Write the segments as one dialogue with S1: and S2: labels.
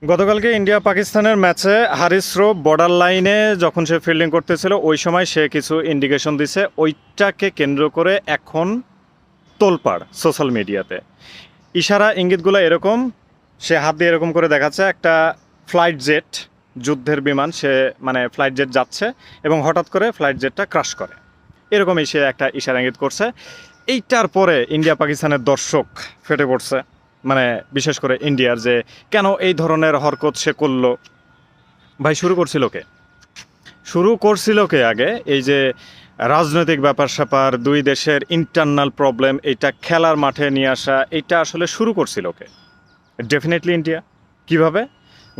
S1: গতকালকে ইন্ডিয়া পাকিস্তানের ম্যাচে হারিস রূপ বর্ডার লাইনে যখন সে ফিল্ডিং করতেছিল ওই সময় সে কিছু ইন্ডিকেশন দিছে, ওইটাকে কেন্দ্র করে এখন তোলপাড় সোশ্যাল মিডিয়াতে। ইশারা ইঙ্গিতগুলো এরকম, সে হাত দিয়ে এরকম করে দেখাচ্ছে একটা ফ্লাইট জেট, যুদ্ধের বিমান, সে মানে ফ্লাইট জেট যাচ্ছে এবং হঠাৎ করে ফ্লাইট জেটটা ক্রাশ করে, এরকমই সে একটা ইশারা ইঙ্গিত করছে। এইটার পরে ইন্ডিয়া পাকিস্তানের দর্শক ফেটে পড়ছে, মানে বিশেষ করে ইন্ডিয়ার, যে কেন এই ধরনের হরকত সে করলো। ভাই শুরু করছিল কে আগে? এই যে রাজনৈতিক ব্যাপার স্যাপার, দুই দেশের ইন্টারনাল প্রবলেম, এইটা খেলার মাঠে নিয়ে আসা, এইটা আসলে শুরু করছিল কে? Definitely India. কিভাবে?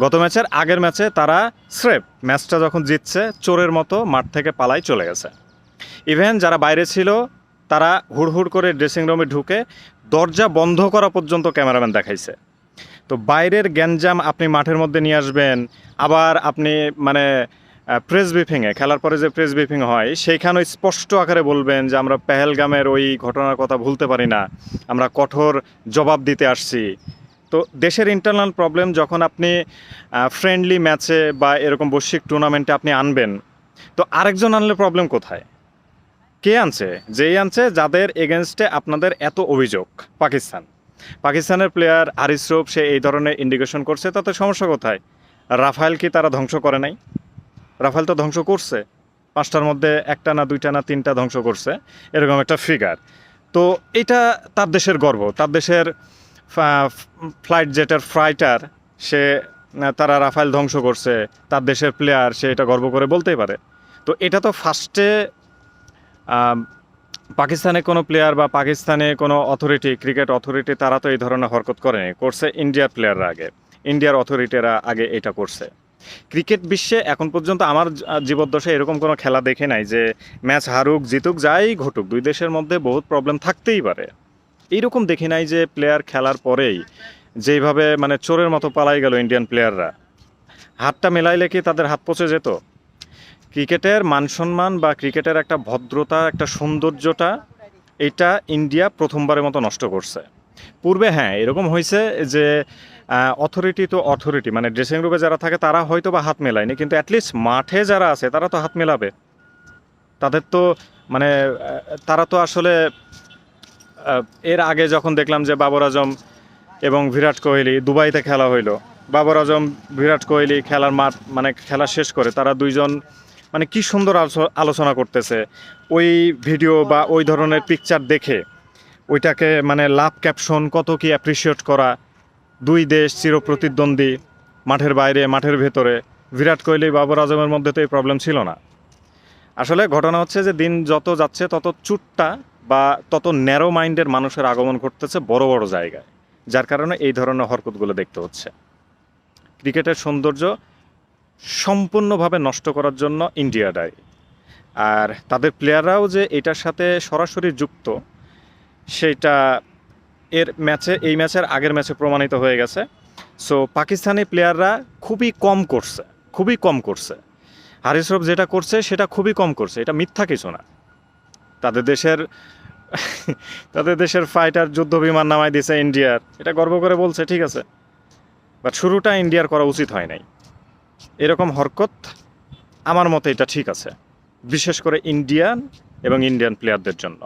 S1: গত ম্যাচের আগের ম্যাচে তারা স্রেফ ম্যাচটা যখন জিতছে চোরের মতো মাঠ থেকে পালাই চলে গেছে। ইভেন যারা বাইরে ছিল তারা হুড়হুড় করে ড্রেসিং রুমে ঢুকে দরজা বন্ধ করা পর্যন্ত ক্যামেরাম্যান দেখাইছে। তো বাইরের গ্যাঞ্জাম আপনি মাঠের মধ্যে নিয়ে আসবেন, আবার আপনি মানে প্রেস ব্রিফিংয়ে, খেলার পরে যে প্রেস ব্রিফিং হয় সেইখানে স্পষ্ট আকারে বলবেন যে আমরা পেহেলগামের ওই ঘটনার কথা ভুলতে পারি না, আমরা কঠোর জবাব দিতে আসছি। তো দেশের ইন্টারনাল প্রবলেম যখন আপনি ফ্রেন্ডলি ম্যাচে বা এরকম বৈশ্বিক টুর্নামেন্টে আপনি আনবেন, তো আরেকজন আনলে প্রবলেম কোথায়? কে আনছে? যেই আনছে যাদের এগেনস্টে আপনাদের এত অভিযোগ, পাকিস্তানের প্লেয়ার হারিস রূপ, সে এই ধরনের ইন্ডিকেশন করছে, তাতে সমস্যা কোথায়? রাফায়েল কি তারা ধ্বংস করে নাই? রাফায়েল তো ধ্বংস করছে, 5টার মধ্যে 1টা না 2টা না 3টা ধ্বংস করছে, এরকম একটা ফিগার। তো এটা তার দেশের গর্ব, তার দেশের ফ্লাইট জেটের ফাইটার, সে তারা রাফায়েল ধ্বংস করছে, তার দেশের প্লেয়ার, সে এটা গর্ব করে বলতেই পারে। তো এটা তো ফার্স্টে পাকিস্তানে কোনো প্লেয়ার বা পাকিস্তানে কোনো অথরিটি, ক্রিকেট অথরিটি, তারা তো এই ধরনের হরকত করেনি, করছে ইন্ডিয়ার প্লেয়াররা আগে, ইন্ডিয়ার অথরিটিরা আগে এটা করছে। ক্রিকেট বিশ্বে এখন পর্যন্ত আমার জীবদ্দশায় এরকম কোনো খেলা দেখে নাই যে ম্যাচ হারুক জিতুক যাই ঘটুক দুই দেশের মধ্যে বহুত প্রবলেম থাকতেই পারে, এইরকম দেখি নাই যে প্লেয়ার খেলার পরেই যেইভাবে মানে চোরের মতো পালাই গেল ইন্ডিয়ান প্লেয়াররা। হাতটা মেলাইলে কি তাদের হাত পচে যেত? ক্রিকেটের মানসম্মান বা ক্রিকেটের একটা ভদ্রতা, একটা সৌন্দর্যটা, এইটা ইন্ডিয়া প্রথমবারের মতো নষ্ট করছে। পূর্বে হ্যাঁ এরকম হয়েছে যে অথরিটি তো অথরিটি, মানে ড্রেসিং রুমে যারা থাকে তারা হয়তো বা হাত মেলায়নি, কিন্তু অ্যাটলিস্ট মাঠে যারা আছে তারা তো হাত মেলাবে। তাদের তো মানে তারা তো আসলে এর আগে যখন দেখলাম যে বাবর আজম এবং বিরাট কোহলি দুবাইতে খেলা হইলো, বাবর আজম বিরাট কোহলি খেলার মাঠ মানে খেলা শেষ করে তারা দুইজন মানে কি সুন্দর আলোচনা করতেছে, ওই ভিডিও বা ওই ধরনের পিকচার দেখে ওইটাকে মানে লাভ ক্যাপশন কত কি অ্যাপ্রিসিয়েট করা। দুই দেশ চিরপ্রতিদ্বন্দ্বী, মাঠের বাইরে মাঠের ভেতরে, বিরাট কোহলি বাবর আজমের মধ্যে তো এই প্রবলেম ছিল না। আসলে ঘটনা হচ্ছে যে দিন যত যাচ্ছে তত চুট্টা বা তত ন্যারো মাইন্ডের মানুষের আগমন ঘটতেছে বড় বড় জায়গায়, যার কারণে এই ধরনের হরকতগুলো দেখতে হচ্ছে। ক্রিকেটের সৌন্দর্য সম্পূর্ণভাবে নষ্ট করার জন্য ইন্ডিয়া দায়ী, আর তাদের প্লেয়াররাও যে এটার সাথে সরাসরি যুক্ত সেটা এই ম্যাচের আগের ম্যাচে প্রমাণিত হয়ে গেছে। সো পাকিস্তানি প্লেয়াররা খুবই কম করছে। হারিস রূপ যেটা করছে সেটা খুবই কম করছে, এটা মিথ্যা কিছু না। তাদের দেশের ফাইটার যুদ্ধ বিমান নামায় দিয়েছে ইন্ডিয়ার, এটা গর্ব করে বলছে, ঠিক আছে, বাট শুরুটা ইন্ডিয়ার করা উচিত হয় নাই। এরকম হরকত আমার মতে এটা ঠিক আছে, বিশেষ করে ইন্ডিয়ান এবং ইন্ডিয়ান প্লেয়ারদের জন্য।